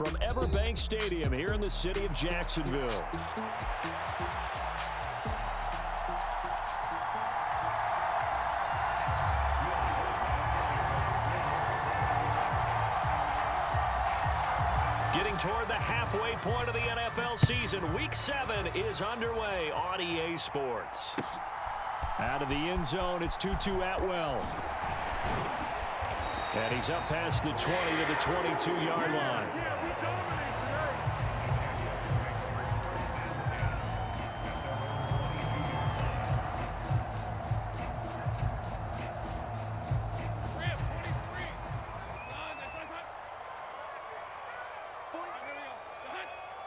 from Everbank Stadium here in the city of Jacksonville. Getting toward the halfway point of the NFL season, Week 7 is underway on EA Sports. Out of the end zone, it's Tutu Atwell. And he's up past the 20 to the 22-yard line.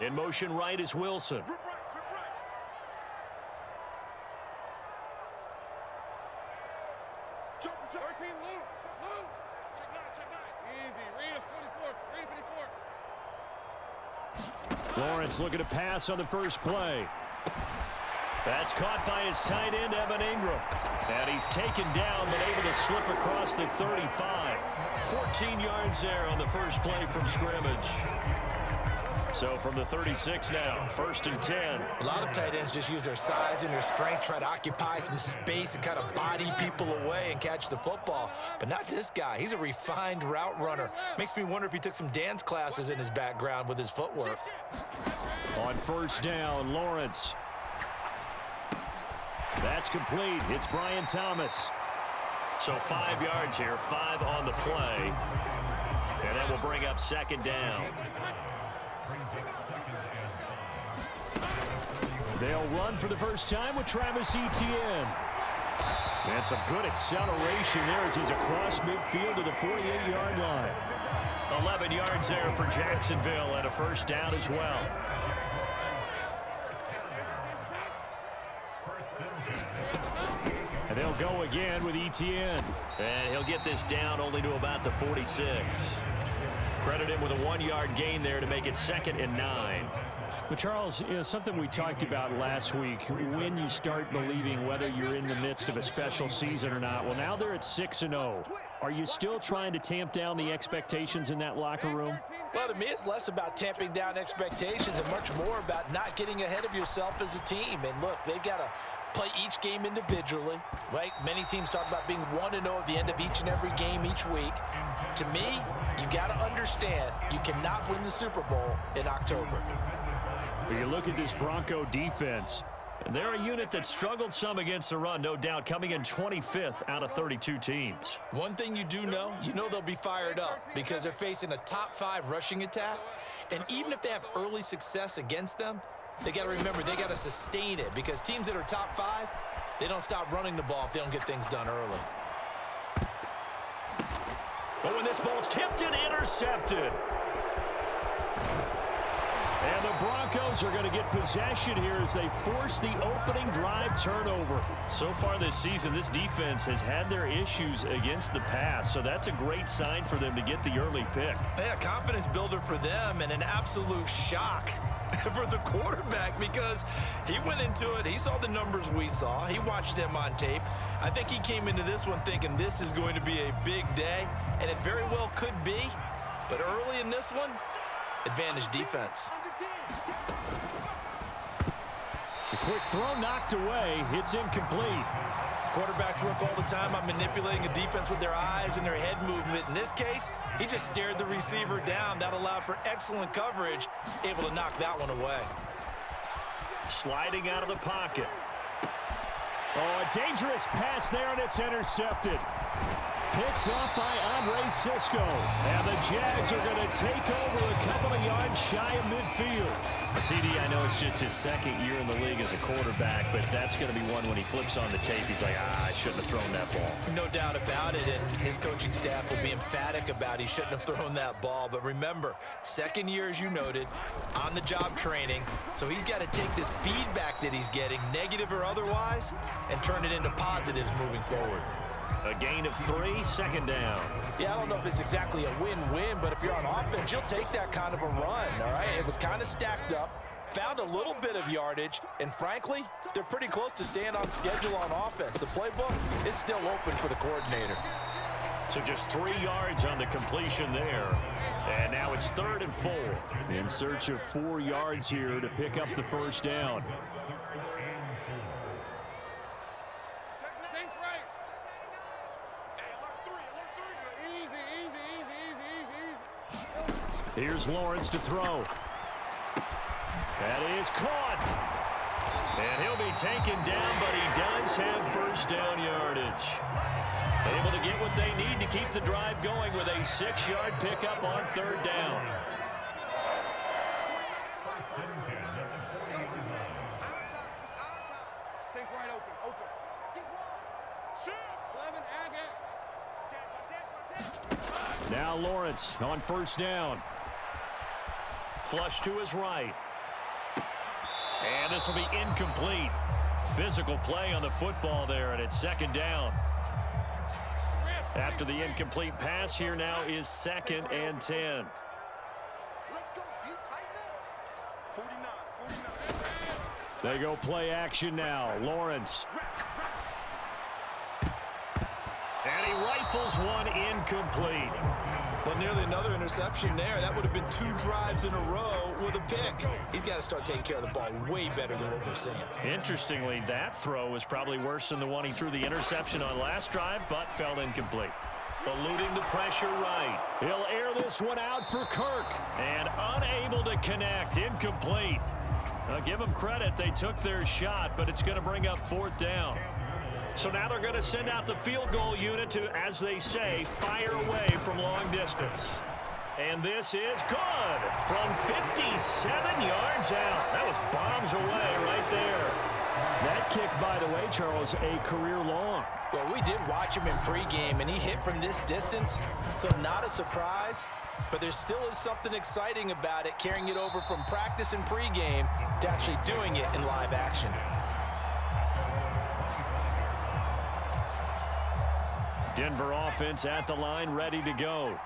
In motion right is Wilson. Lawrence looking to pass on the first play. That's caught by his tight end, Evan Ingram. And he's taken down, but able to slip across the 35. 14 yards there on the first play from scrimmage. So from the 36 now, 1st and 10. A lot of tight ends just use their size and their strength, try to occupy some space and kind of body people away and catch the football. But not this guy. He's a refined route runner. Makes me wonder if he took some dance classes in his background with his footwork. On 1st down, Lawrence. That's complete. It's Brian Thomas. So 5 yards here, 5 on the play. And that will bring up 2nd down. They'll run for the first time with Travis Etienne. And some good acceleration there as he's across midfield to the 48-yard line. 11 yards there for Jacksonville and a 1st down as well. And they'll go again with Etienne. And he'll get this down only to about the 46. Credit him with a 1-yard gain there to make it 2nd and 9. But Charles, something we talked about last week, when you start believing whether you're in the midst of a special season or not. Well, now they're at 6-0. Are you still trying to tamp down the expectations in that locker room? Well, to me, it's less about tamping down expectations and much more about not getting ahead of yourself as a team. And look, they've got to play each game individually, right? Many teams talk about being 1-0 at the end of each and every game each week. To me, you've got to understand you cannot win the Super Bowl in October. You look at this Bronco defense. They're a unit that struggled some against the run, no doubt, coming in 25th out of 32 teams. One thing you do know, they'll be fired up because they're facing a top 5 rushing attack. And even if they have early success against them, they got to remember they got to sustain it because teams that are top 5, they don't stop running the ball if they don't get things done early. But when this ball's tipped and intercepted. And the Broncos are going to get possession here as they force the opening drive turnover. So far this season, this defense has had their issues against the pass, so that's a great sign for them to get the early pick. Yeah, confidence builder for them and an absolute shock for the quarterback because he went into it. He saw the numbers we saw. He watched them on tape. I think he came into this one thinking this is going to be a big day, and it very well could be. But early in this one, advantage defense. The quick throw knocked away. It's incomplete. Quarterbacks work all the time on manipulating a defense with their eyes and their head movement. In this case, he just stared the receiver down. That allowed for excellent coverage, able to knock that one away. Sliding out of the pocket. Oh, a dangerous pass there, and it's intercepted. Picked off by Andre Cisco. And the Jags are going to take over a couple of yards shy of midfield. CD, I know it's just his 2nd year in the league as a quarterback, but that's going to be one when he flips on the tape. He's like, I shouldn't have thrown that ball. No doubt about it, and his coaching staff will be emphatic about he shouldn't have thrown that ball. But remember, 2nd year, as you noted, on-the-job training. So he's got to take this feedback that he's getting, negative or otherwise, and turn it into positives moving forward. A gain of 3, 2nd down. Yeah, I don't know if it's exactly a win-win, but if you're on offense, you'll take that kind of a run, all right? It was kind of stacked up, found a little bit of yardage, and frankly, they're pretty close to staying on schedule on offense. The playbook is still open for the coordinator. So just 3 yards on the completion there. And now it's 3rd and 4. In search of 4 yards here to pick up the first down. Here's Lawrence to throw. That is caught. And he'll be taken down, but he does have first down yardage. Able to get what they need to keep the drive going with a 6-yard pickup on 3rd down. Now Lawrence on first down. Flush to his right. And this will be incomplete. Physical play on the football there, and it's 2nd down. After the incomplete pass, here now is 2nd and 10. They go play action now. Lawrence. And he rifles one incomplete. Well, nearly another interception there. That would have been 2 drives in a row with a pick. He's got to start taking care of the ball way better than what we're seeing. Interestingly, that throw was probably worse than the one he threw the interception on last drive, but fell incomplete. Eluding the pressure right. He'll air this one out for Kirk. And unable to connect. Incomplete. Now, give them credit. They took their shot, but it's going to bring up 4th down. So now they're going to send out the field goal unit to, as they say, fire away from long distance. And this is good from 57 yards out. That was bombs away right there. That kick, by the way, Charles, a career long. Well, we did watch him in pregame, and he hit from this distance, so not a surprise. But there still is something exciting about it, carrying it over from practice and pregame to actually doing it in live action. Denver offense at the line, ready to go.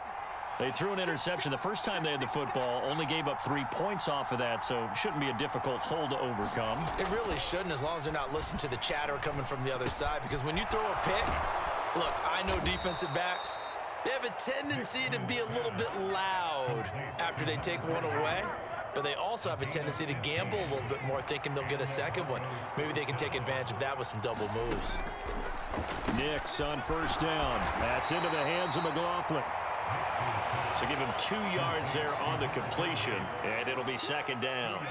They threw an interception the first time they had the football, only gave up 3 points off of that, so shouldn't be a difficult hole to overcome. It really shouldn't, as long as they're not listening to the chatter coming from the other side, because when you throw a pick, look, I know defensive backs, they have a tendency to be a little bit loud after they take one away, but they also have a tendency to gamble a little bit more, thinking they'll get a second one. Maybe they can take advantage of that with some double moves. Nix on first down. That's into the hands of McLaughlin. So give him 2 yards there on the completion, and it'll be 2nd down.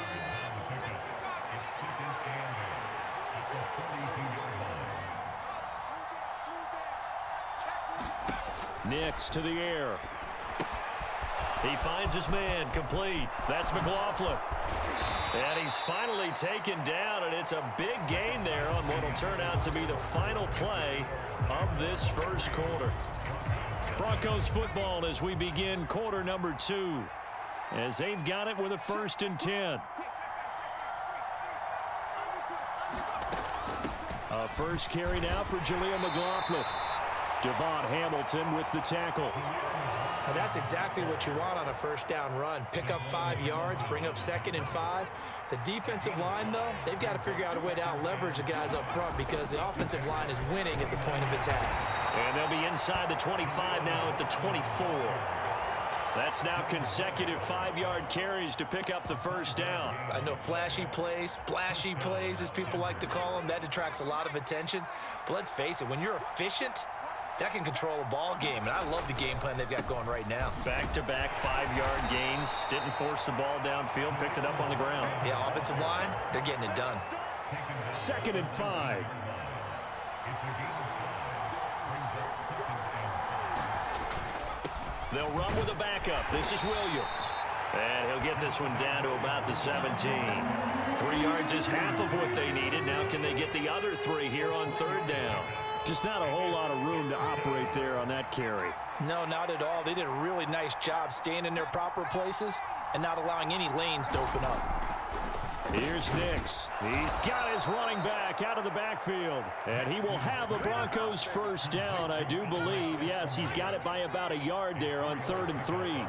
Nix to the air. He finds his man, complete. That's McLaughlin. And he's finally taken down, and it's a big gain there on what will turn out to be the final play of this first quarter. Broncos football as we begin quarter number 2, as they've got it with a 1st and 10. A first carry now for Jaleel McLaughlin. Devon Hamilton with the tackle. And that's exactly what you want on a first down run. Pick up 5 yards, bring up 2nd and 5. The defensive line, though, they've got to figure out a way to out-leverage the guys up front because the offensive line is winning at the point of attack. And they'll be inside the 25 now at the 24. That's now consecutive 5-yard carries to pick up the first down. I know flashy plays, splashy plays, as people like to call them, that attracts a lot of attention. But let's face it, when you're efficient, that can control a ball game, and I love the game plan they've got going right now. Back-to-back 5-yard gains. Didn't force the ball downfield, picked it up on the ground. Yeah, offensive line, they're getting it done. 2nd and 5. They'll run with a backup. This is Williams. And he'll get this one down to about the 17. 3 yards is half of what they needed. Now can they get the other 3 here on 3rd down? Just not a whole lot of room to operate there on that carry. No, not at all. They did a really nice job staying in their proper places and not allowing any lanes to open up. Here's Nix. He's got his running back out of the backfield. And he will have a Broncos first down, I do believe. Yes, he's got it by about a yard there on 3rd and 3.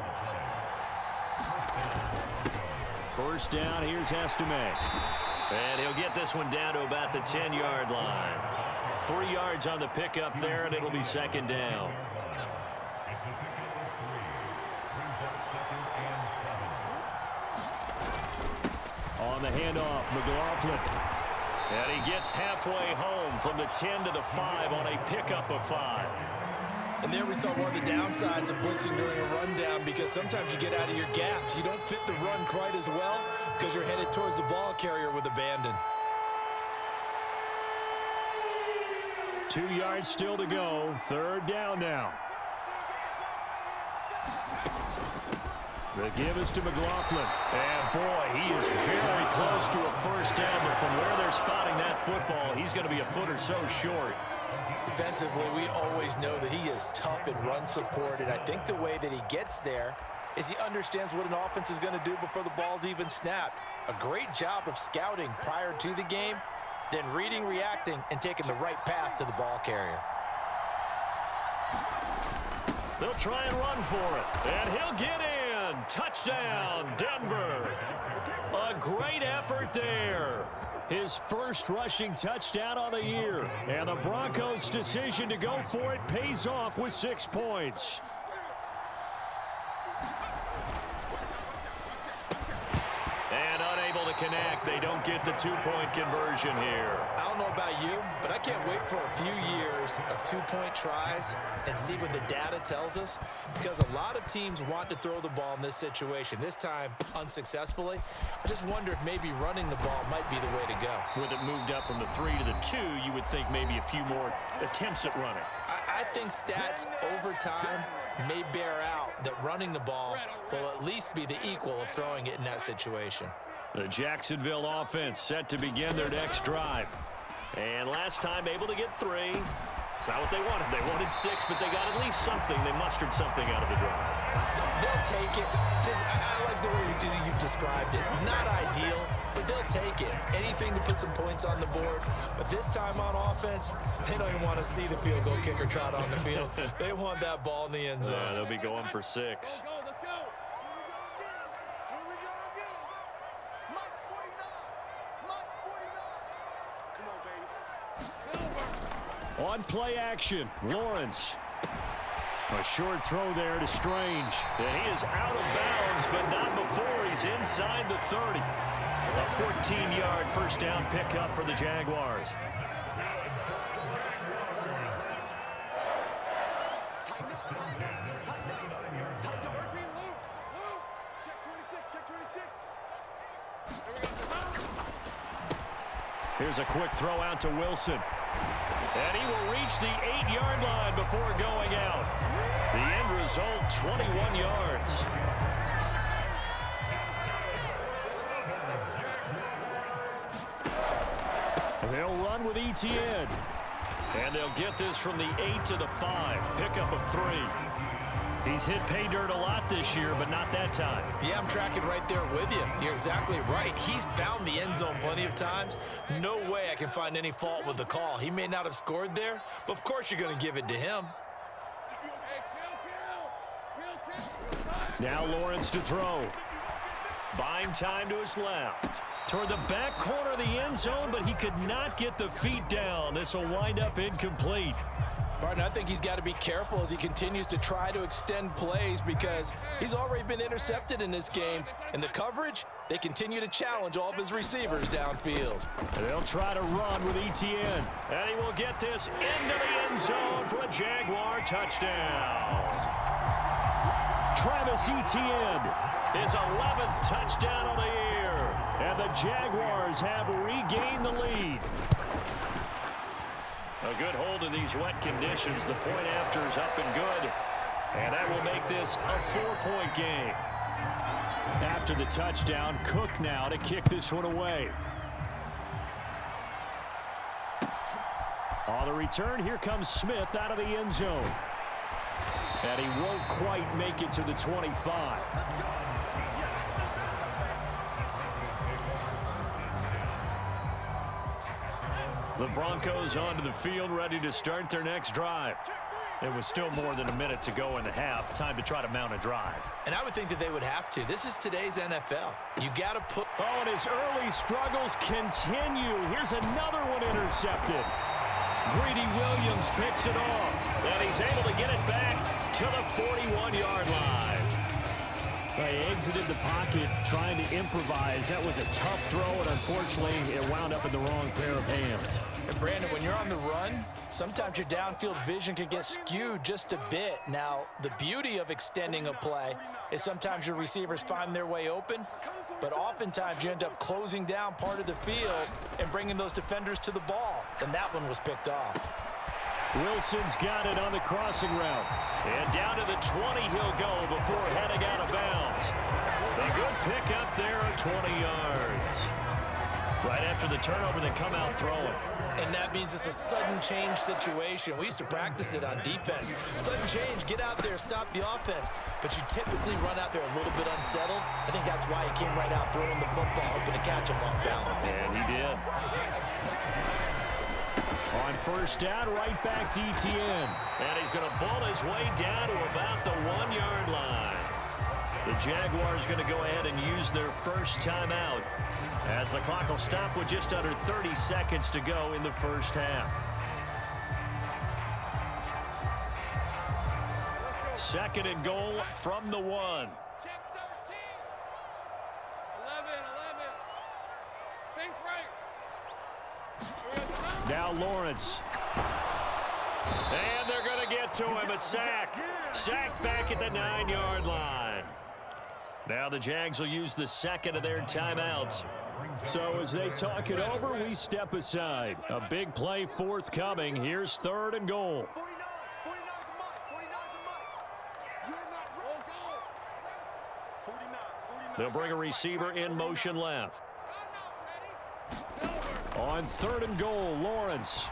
First down, here's Estime. And he'll get this one down to about the 10-yard line. 3 yards on the pickup there, and it'll be 2nd down. On the handoff, McLaughlin. And he gets halfway home from the 10 to the 5 on a pickup of 5. And there we saw one of the downsides of blitzing during a rundown, because sometimes you get out of your gaps. You don't fit the run quite as well because you're headed towards the ball carrier with abandon. 2 yards still to go. Third down now. The give is to McLaughlin. And, boy, he is very close to a first down, but from where they're spotting that football, he's going to be a foot or so short. Defensively, we always know that he is tough in run support, and I think the way that he gets there is he understands what an offense is going to do before the ball's even snapped. A great job of scouting prior to the game, then reading, reacting, and taking the right path to the ball carrier. They'll try and run for it, and he'll get in. Touchdown, Denver. A great effort there. His first rushing touchdown on the year. And the Broncos' decision to go for it pays off with 6 points. And unable to connect. They don't get the 2-point conversion here. I don't know about you, but I can't wait for a few years of 2-point tries and see what the data tells us, because a lot of teams want to throw the ball in this situation. This time, unsuccessfully. I just wonder if maybe running the ball might be the way to go. With it moved up from the 3 to the 2, you would think maybe a few more attempts at running. I think stats over time may bear out that running the ball will at least be the equal of throwing it in that situation. The Jacksonville offense set to begin their next drive. And last time able to get 3. It's not what they wanted. They wanted 6, but they got at least something. They mustered something out of the drive. They'll take it. I like the way you described it. Not ideal, but they'll take it. Anything to put some points on the board. But this time on offense, they don't even want to see the field goal kicker trot on the field. They want that ball in the end zone. They'll be going for 6. Let's go. Here we go again. Mike's 49. Come on, baby. On play action, Lawrence. A short throw there to Strange. And he is out of bounds, but not before he's inside the 30. A 14-yard first down pickup for the Jaguars. Here's a quick throw out to Wilson. And he will reach the 8-yard line before going out. The end result, 21 yards. They'll run with ETN. And they'll get this from the 8 to the 5. Pickup of 3. He's hit pay dirt a lot this year, but not that time. Yeah, I'm tracking right there with you. You're exactly right. He's found the end zone plenty of times. No way I can find any fault with the call. He may not have scored there, but of course you're going to give it to him. Now Lawrence to throw. Buying time to his left. Toward the back corner of the end zone, but he could not get the feet down. This will wind up incomplete. Barton, I think he's got to be careful as he continues to try to extend plays, because he's already been intercepted in this game. And the coverage, they continue to challenge all of his receivers downfield. They'll try to run with ETN. And he will get this into the end zone for a Jaguar touchdown. Travis Etienne, his 11th touchdown of the year. And the Jaguars have regained the lead. A good hold in these wet conditions. The point after is up and good. And that will make this a 4-point game. After the touchdown, Cook now to kick this one away. On the return, here comes Smith out of the end zone. And he won't quite make it to the 25. The Broncos onto the field, ready to start their next drive. There was still more than a minute to go in the half. Time to try to mount a drive. And I would think that they would have to. This is today's NFL. You got to put... Oh, and his early struggles continue. Here's another one intercepted. Greedy Williams picks it off. And he's able to get it back to the 41-yard line. They exited the pocket trying to improvise. That was a tough throw, and unfortunately, it wound up in the wrong pair of hands. And Brandon, when you're on the run, sometimes your downfield vision can get skewed just a bit. Now, the beauty of extending a play is sometimes your receivers find their way open, but oftentimes you end up closing down part of the field and bringing those defenders to the ball. And that one was picked off. Wilson's got it on the crossing route. And down to the 20 he'll go before heading out of bounds. A good pickup there at 20 yards. Right after the turnover, they come out throwing. And that means it's a sudden change situation. We used to practice it on defense. Sudden change, get out there, stop the offense. But you typically run out there a little bit unsettled. I think that's why he came right out throwing the football, hoping to catch him off balance. And he did. On first down, right back to Etienne. And he's going to ball his way down to about the 1-yard line. The Jaguars going to go ahead and use their first timeout, as the clock will stop with just under 30 seconds to go in the first half. Second and goal from the 1. Check 13. 11. Think right. Now Lawrence. And they're going to get to him. A sack. Sack back at the 9-yard line. Now the Jags will use the second of their timeouts. So as they talk it over, we step aside. A big play forthcoming. Here's third and goal. 49 for Mike. You're not wrong. 49. They'll bring a receiver in motion left. On third and goal, Lawrence.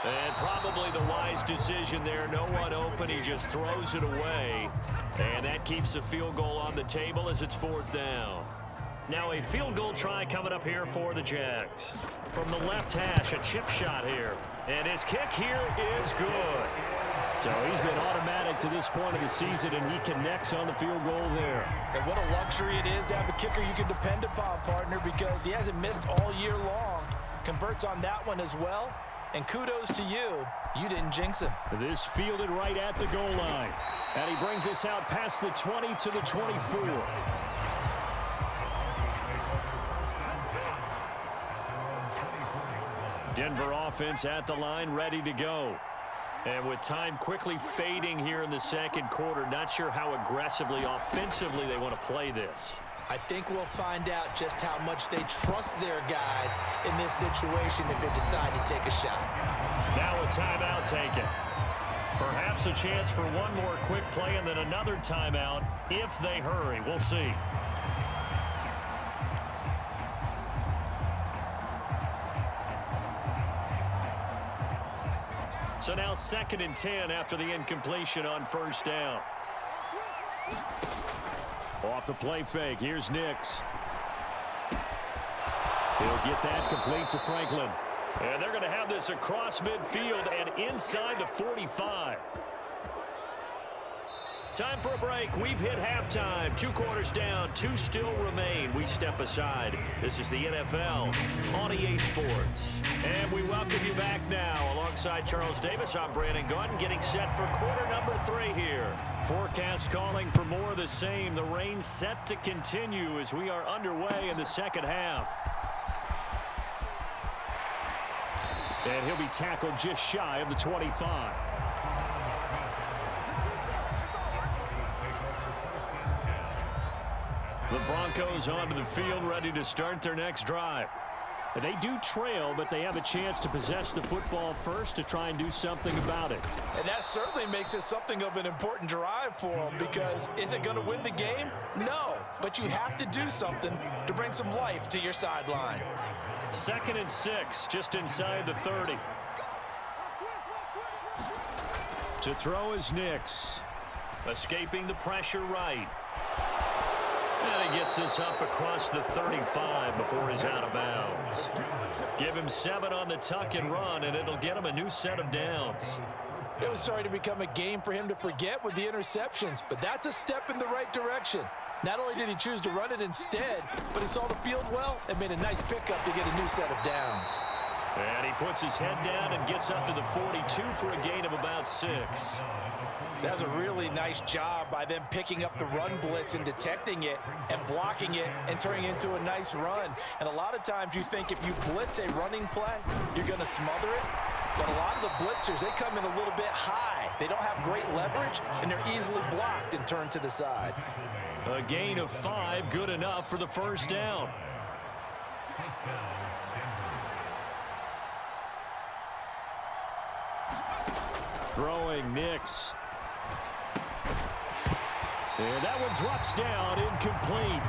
And probably the wise decision there. No one open. He just throws it away. And that keeps the field goal on the table as it's fourth down. Now a field goal try coming up here for the Jags. From the left hash, a chip shot here. And his kick here is good. So he's been automatic to this point of the season, and he connects on the field goal there. And what a luxury it is to have a kicker you can depend upon, partner, because he hasn't missed all year long. Converts on that one as well. And kudos to you. You didn't jinx him. This fielded right at the goal line. And he brings us out past the 20 to the 24. Denver offense at the line, ready to go. And with time quickly fading here in the second quarter, not sure how aggressively, offensively they want to play this. I think we'll find out just how much they trust their guys in this situation if they decide to take a shot. Now a timeout taken. Perhaps a chance for one more quick play and then another timeout if they hurry. We'll see. So now 2nd and 10 after the incompletion on first down. Off the play fake. Here's Nix. He'll get that complete to Franklin. And they're going to have this across midfield and inside the 45. Time for a break. We've hit halftime. 2 quarters down. 2 still remain. We step aside. This is the NFL on EA Sports. And we welcome you back now. Alongside Charles Davis, I'm Brandon Gaudin, getting set for quarter number 3 here. Forecast calling for more of the same. The rain set to continue as we are underway in the second half. And he'll be tackled just shy of the 25. The Broncos onto the field, ready to start their next drive. And they do trail, but they have a chance to possess the football first to try and do something about it. And that certainly makes it something of an important drive for them, because is it going to win the game? No, but you have to do something to bring some life to your sideline. 2nd and 6, just inside the 30. To throw is Nix. Escaping the pressure right. And he gets this up across the 35 before he's out of bounds. Give him 7 on the tuck and run, and it'll get him a new set of downs. It was starting to become a game for him to forget with the interceptions, but that's a step in the right direction. Not only did he choose to run it instead, but he saw the field well and made a nice pickup to get a new set of downs. And he puts his head down and gets up to the 42 for a gain of about 6. That's a really nice job by them picking up the run blitz and detecting it and blocking it and turning it into a nice run. And a lot of times you think if you blitz a running play, you're going to smother it. But a lot of the blitzers, they come in a little bit high. They don't have great leverage, and they're easily blocked and turned to the side. A gain of 5, good enough for the first down. Throwing Nix. And that one drops down, incomplete.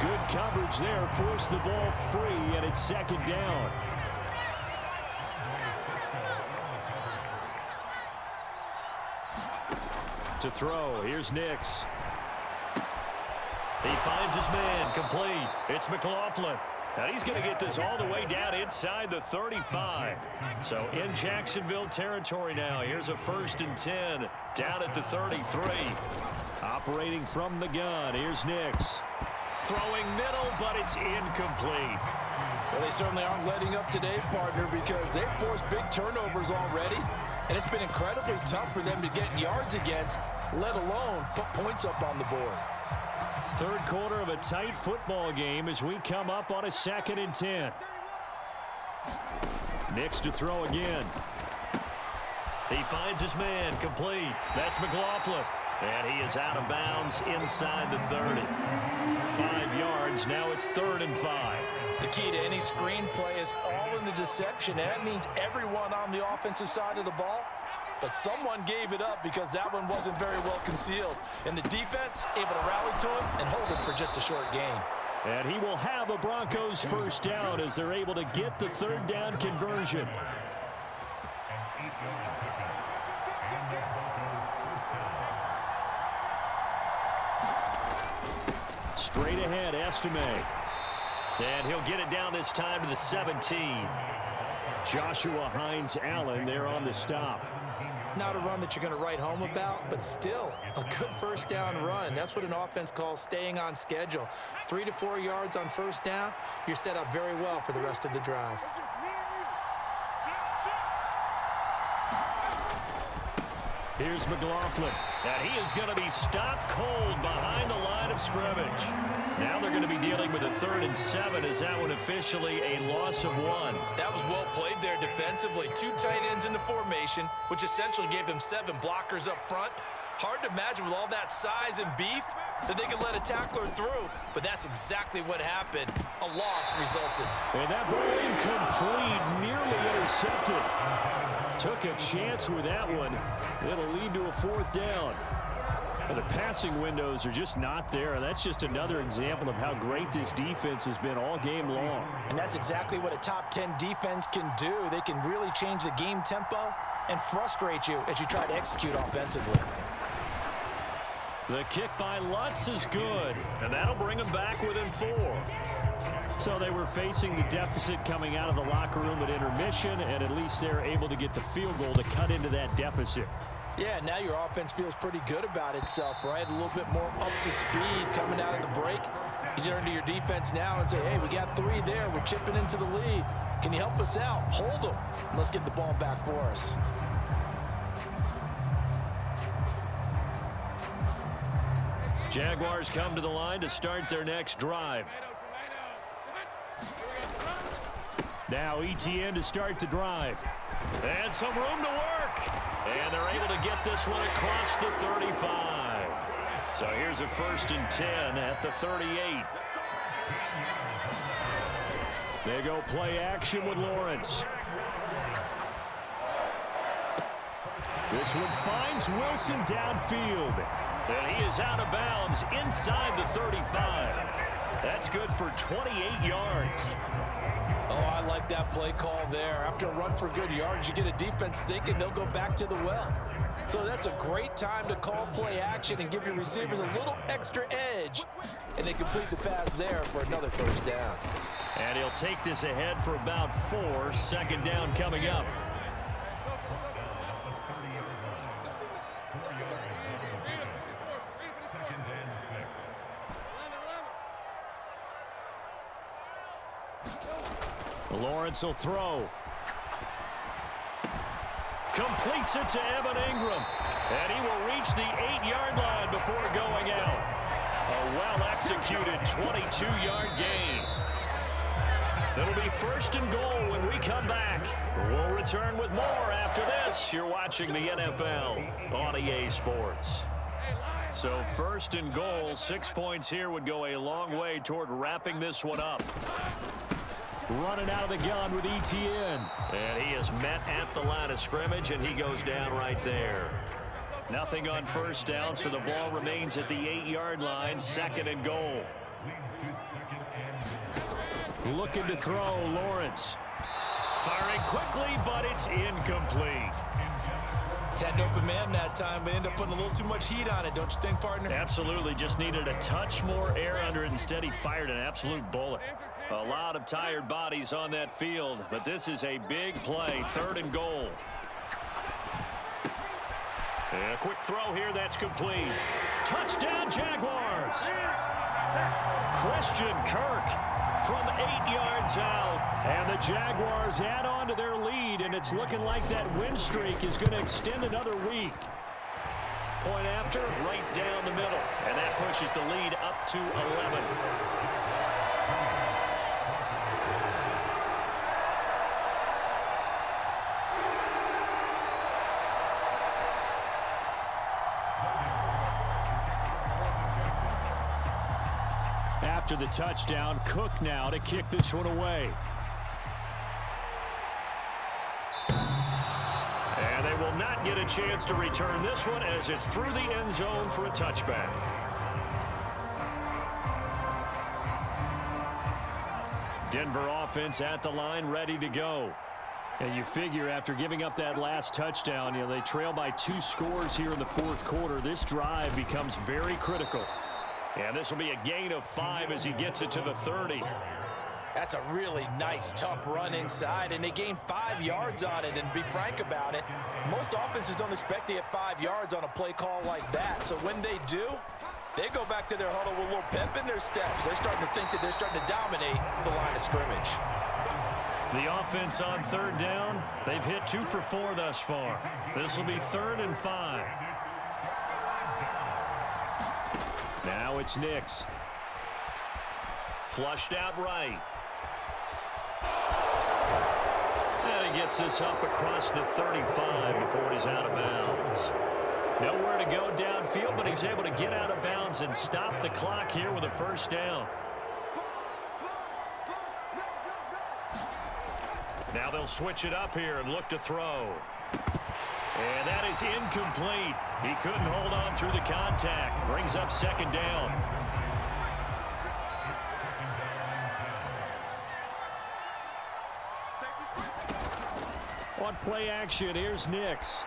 Good coverage there, forced the ball free, and it's second down. To throw, here's Nix. He finds his man, complete. It's McLaughlin. And he's going to get this all the way down inside the 35. So in Jacksonville territory now. Here's a 1st and 10 down at the 33. Operating from the gun. Here's Nix. Throwing middle, but it's incomplete. Well, they certainly aren't letting up today, partner, because they've forced big turnovers already. And it's been incredibly tough for them to get yards against, let alone put points up on the board. Third quarter of a tight football game as we come up on a 2nd and 10. Nix to throw again. He finds his man, complete. That's McLaughlin. And he is out of bounds inside the 30. 5 yards, now it's 3rd and 5. The key to any screenplay is all in the deception. That means everyone on the offensive side of the ball. But someone gave it up because that one wasn't very well concealed. And the defense able to rally to him and hold him for just a short gain. And he will have a Broncos first down as they're able to get the 3rd down conversion. Straight ahead, Estime. And he'll get it down this time to the 17. Joshua Hines-Allen there on the stop. Not a run that you're going to write home about, but still a good first down run. That's what an offense calls staying on schedule. 3 to 4 yards on first down, you're set up very well for the rest of the drive. Here's McLaughlin, and he is going to be stopped cold behind the line of scrimmage. Now they're going to be dealing with a 3rd and 7 as that one officially a loss of 1. That was well played there defensively. 2 tight ends in the formation, which essentially gave them 7 blockers up front. Hard to imagine with all that size and beef that they could let a tackler through, but that's exactly what happened. A loss resulted. And that ball incomplete, nearly intercepted. Took a chance with that one. It'll lead to a 4th down. And the passing windows are just not there. And that's just another example of how great this defense has been all game long. And that's exactly what a top 10 defense can do. They can really change the game tempo and frustrate you as you try to execute offensively. The kick by Lutz is good. And that'll bring them back within 4. So they were facing the deficit coming out of the locker room at intermission, and at least they're able to get the field goal to cut into that deficit. Yeah, now your offense feels pretty good about itself, right? A little bit more up to speed coming out of the break. You turn to your defense now and say, hey, we got 3 there. We're chipping into the lead. Can you help us out? Hold them. And let's get the ball back for us. Jaguars come to the line to start their next drive. Now Etienne to start the drive. And some room to work. And they're able to get this one across the 35. So here's a 1st and 10 at the 38. They go play action with Lawrence. This one finds Wilson downfield. And he is out of bounds inside the 35. That's good for 28 yards. Oh, I like that play call there. After a run for good yards, you get a defense thinking they'll go back to the well. So that's a great time to call play action and give your receivers a little extra edge. And they complete the pass there for another first down. And he'll take this ahead for about 4. 2nd down coming up. Lawrence will throw. Completes it to Evan Ingram. And he will reach the 8-yard line before going out. A well-executed 22-yard gain. It'll be 1st and goal when we come back. We'll return with more after this. You're watching the NFL on EA Sports. So 1st and goal, 6 points here would go a long way toward wrapping this one up. Running out of the gun with Etienne. And he is met at the line of scrimmage, and he goes down right there. Nothing on 1st down, so the ball remains at the 8-yard line, 2nd and goal. Looking to throw, Lawrence. Firing quickly, but it's incomplete. Had an open man that time, but ended up putting a little too much heat on it, don't you think, partner? Absolutely, just needed a touch more air under it. Instead, he fired an absolute bullet. A lot of tired bodies on that field, but this is a big play, 3rd and goal. And a quick throw here, that's complete. Touchdown, Jaguars! Christian Kirk from 8 yards out. And the Jaguars add on to their lead, and it's looking like that win streak is going to extend another week. Point after, right down the middle. And that pushes the lead up to 11. After the touchdown, Cook now to kick this one away. And they will not get a chance to return this one as it's through the end zone for a touchback. Denver offense at the line, ready to go. And you figure after giving up that last touchdown, they trail by 2 scores here in the 4th quarter. This drive becomes very critical. And this will be a gain of 5 as he gets it to the 30. That's a really nice, tough run inside, and they gained 5 yards on it. And to be frank about it, most offenses don't expect to get 5 yards on a play call like that. So when they do, they go back to their huddle with a little pep in their steps. They're starting to think that they're starting to dominate the line of scrimmage. The offense on 3rd down, they've hit 2 for 4 thus far. This will be 3rd and 5. Now it's Nix. Flushed out right. And he gets this up across the 35 before he's out of bounds. Nowhere to go downfield, but he's able to get out of bounds and stop the clock here with a 1st down. Now they'll switch it up here and look to throw. And that is incomplete. He couldn't hold on through the contact. Brings up 2nd down. On play action, here's Nix.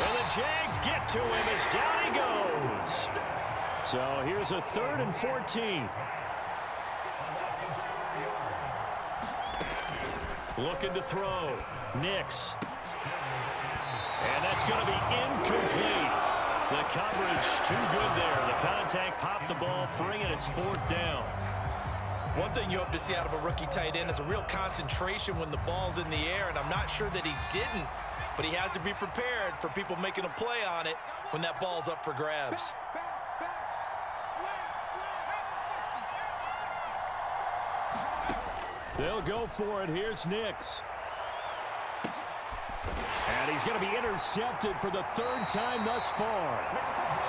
And the Jags get to him as down he goes. So here's a 3rd and 14. Looking to throw. Nix. And that's going to be incomplete. The coverage too good there. The contact popped the ball free, and it's 4th down. One thing you hope to see out of a rookie tight end is a real concentration when the ball's in the air, and I'm not sure that he didn't, but he has to be prepared for people making a play on it when that ball's up for grabs. They'll go for it. Here's Nix. And he's going to be intercepted for the 3rd time thus far.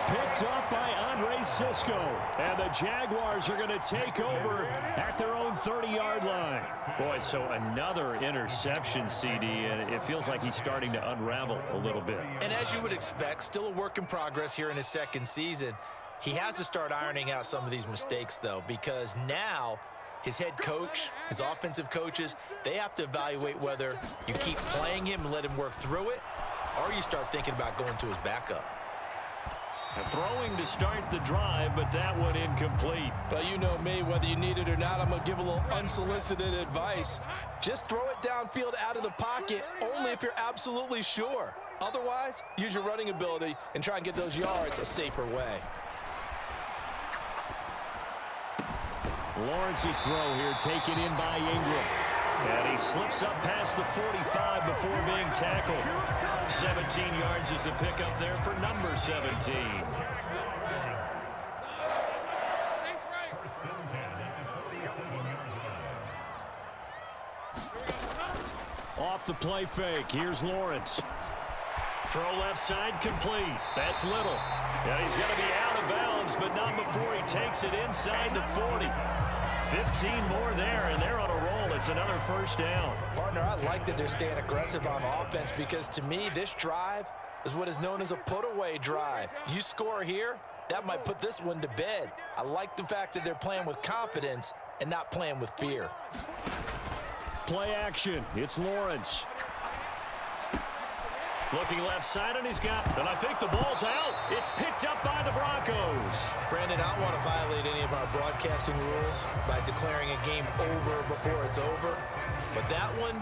Picked up by Andre Sisco. And the Jaguars are going to take over at their own 30-yard line. Boy, so another interception, CD, and it feels like he's starting to unravel a little bit. And as you would expect, still a work in progress here in his 2nd season. He has to start ironing out some of these mistakes, though, because now his head coach, his offensive coaches, they have to evaluate whether you keep playing him and let him work through it, or you start thinking about going to his backup. Throwing to start the drive, but that one incomplete. But you know me, whether you need it or not, I'm going to give a little unsolicited advice. Just throw it downfield out of the pocket, only if you're absolutely sure. Otherwise, use your running ability and try and get those yards a safer way. Lawrence's throw here taken in by Ingram. And he slips up past the 45 before being tackled. 17 yards is the pickup there for number 17. Off the play fake. Here's Lawrence. Throw left side complete. That's Little. And he's going to be out of bounds, but not before he takes it inside the 40. 15 more there, and they're on a roll. It's another first down. Partner, I like that they're staying aggressive on offense because to me, this drive is what is known as a put-away drive. You score here, that might put this one to bed. I like the fact that they're playing with confidence and not playing with fear. Play action. It's Lawrence. Looking left side, and he's got, and I think the ball's out. It's picked up by the Broncos. Brandon, I don't want to violate any of our broadcasting rules by declaring a game over before it's over. But that one,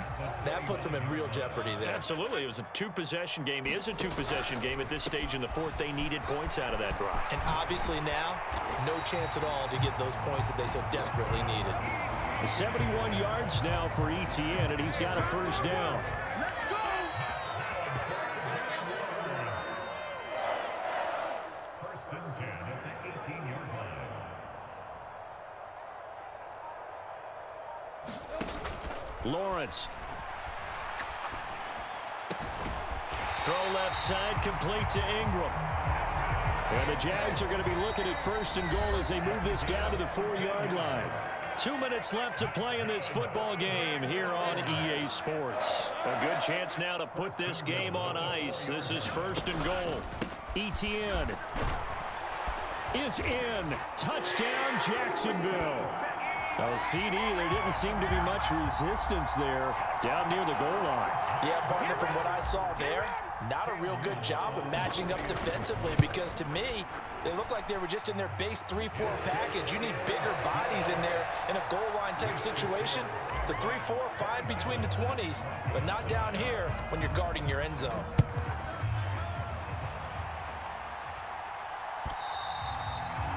that puts them in real jeopardy there. Absolutely. It was a two-possession game. It is a two-possession game at this stage in the fourth. They needed points out of that drive. And obviously now, no chance at all to get those points that they so desperately needed. 71 yards now for ETN, and he's got a first down. Lawrence. Throw left side, complete to Ingram. And the Jags are going to be looking at first and goal as they move this down to the 4-yard line. 2 minutes left to play in this football game here on EA Sports. A good chance now to put this game on ice. This is first and goal. ETN is in. Touchdown, Jacksonville. Oh, CD, there didn't seem to be much resistance there down near the goal line. Yeah, partner, from what I saw there, not a real good job of matching up defensively because to me, they look like they were just in their base 3-4 package. You need bigger bodies in there in a goal line type situation. The 3-4, fine between the 20s, but not down here when you're guarding your end zone.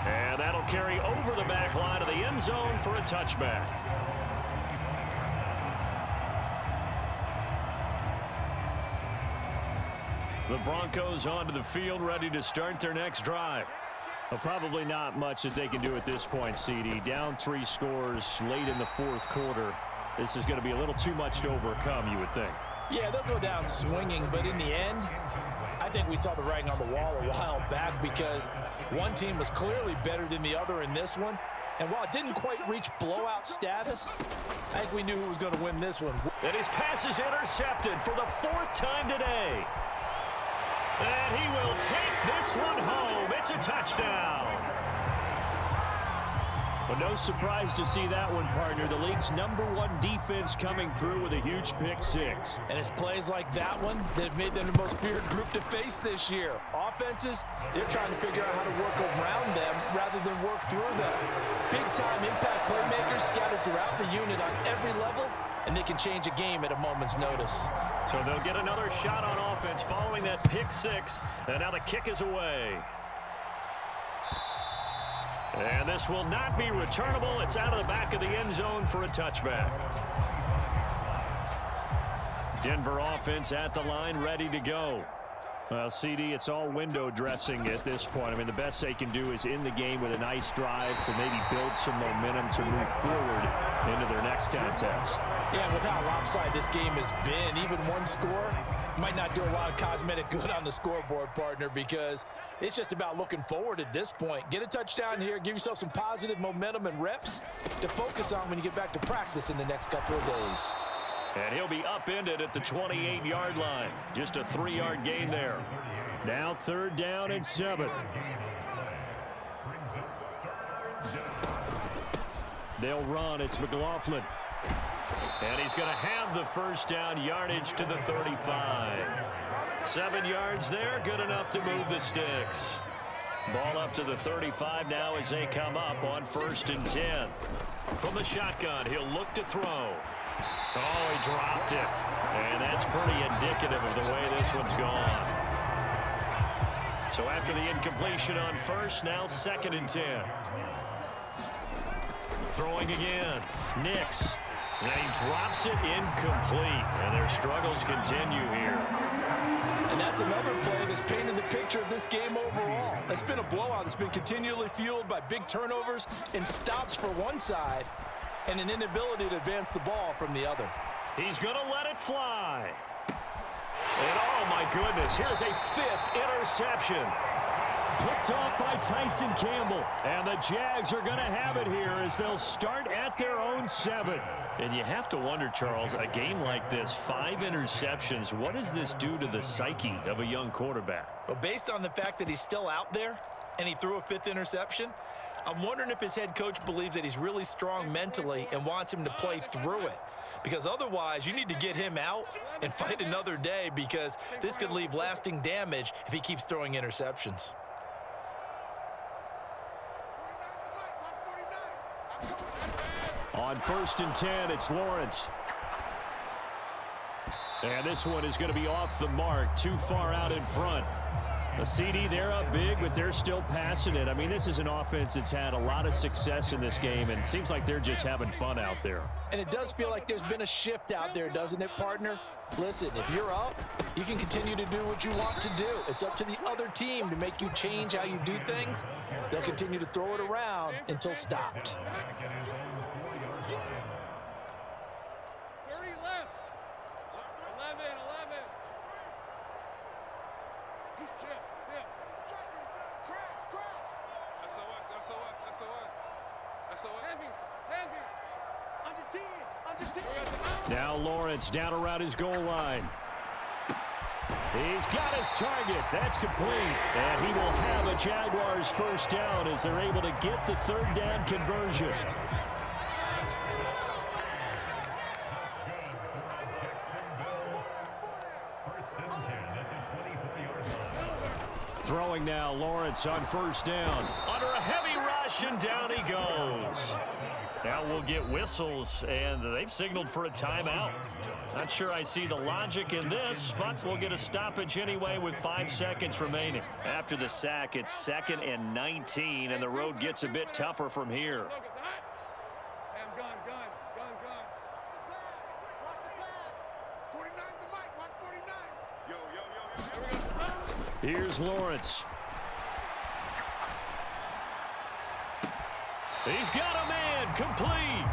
And that'll carry over the back line of the end zone for a touchback. The Broncos onto the field, ready to start their next drive. Well, probably not much that they can do at this point, CD. Down 3 scores late in the fourth quarter. This is going to be a little too much to overcome, you would think. Yeah, they'll go down swinging, but in the end, I think we saw the writing on the wall a while back because one team was clearly better than the other in this one. And while it didn't quite reach blowout status, I think we knew who was going to win this one. And his pass is intercepted for the 4th time today. And he will take this one home. It's a touchdown. But no surprise to see that one, partner. The league's #1 defense coming through with a huge pick 6. And it's plays like that one that have made them the most feared group to face this year. Offenses, they're trying to figure out how to work around them rather than work through them. Big-time impact playmakers scattered throughout the unit on every level, and they can change a game at a moment's notice. So they'll get another shot on offense following that pick 6. And now the kick is away. And this will not be returnable. It's out of the back of the end zone for a touchback. Denver offense at the line, ready to go. Well, CD, it's all window dressing at this point. I mean, the best they can do is in the game with a nice drive to maybe build some momentum to move forward into their next contest. Yeah, with how lopsided this game has been, even one score might not do a lot of cosmetic good on the scoreboard, partner, because it's just about looking forward at this point. Get a touchdown here, give yourself some positive momentum and reps to focus on when you get back to practice in the next couple of days. And he'll be upended at the 28-yard line. Just a 3-yard gain there. Now 3rd down and 7. They'll run. It's McLaughlin. And he's going to have the first down, yardage to the 35. 7 yards there, good enough to move the sticks. Ball up to the 35 now as they come up on 1st and 10. From the shotgun, he'll look to throw. Oh, he dropped it. And that's pretty indicative of the way this one's gone. So after the incompletion on 1st, now 2nd and 10. Throwing again. Nix. And he drops it incomplete. And their struggles continue here. And that's another play that's painted the picture of this game overall. It's been a blowout. It's been continually fueled by big turnovers and stops for one side and an inability to advance the ball from the other. He's going to let it fly. And oh my goodness, here's a 5th interception. Picked off by Tyson Campbell. And the Jags are going to have it here as they'll start at their own 7. And you have to wonder, Charles, a game like this, 5 interceptions, what does this do to the psyche of a young quarterback? Well, based on the fact that he's still out there and he threw a 5th interception, I'm wondering if his head coach believes that he's really strong mentally and wants him to play through it. Because otherwise, you need to get him out and fight another day, because this could leave lasting damage if he keeps throwing interceptions. On 1st and 10, it's Lawrence. And this one is going to be off the mark, too far out in front. The CD, they're up big, but they're still passing it. I mean, this is an offense that's had a lot of success in this game, and it seems like they're just having fun out there. And it does feel like there's been a shift out there, doesn't it, partner? Listen, if you're up, you can continue to do what you want to do. It's up to the other team to make you change how you do things. They'll continue to throw it around until stopped. 30 left. 11. He's chip. SOS. Heavy. Under 10. Now Lawrence down around his goal line. He's got his target. That's complete. And he will have a Jaguars first down as they're able to get the 3rd down conversion. Throwing now, Lawrence on 1st down. Under a heavy rush, and down he goes. Now we'll get whistles, and they've signaled for a timeout. Not sure I see the logic in this, but we'll get a stoppage anyway with 5 seconds remaining. After the sack, it's 2nd and 19, and the road gets a bit tougher from here. Gun. Watch the pass. 49's the mic. Watch 49. Yo. Here's Lawrence. He's got a man, complete.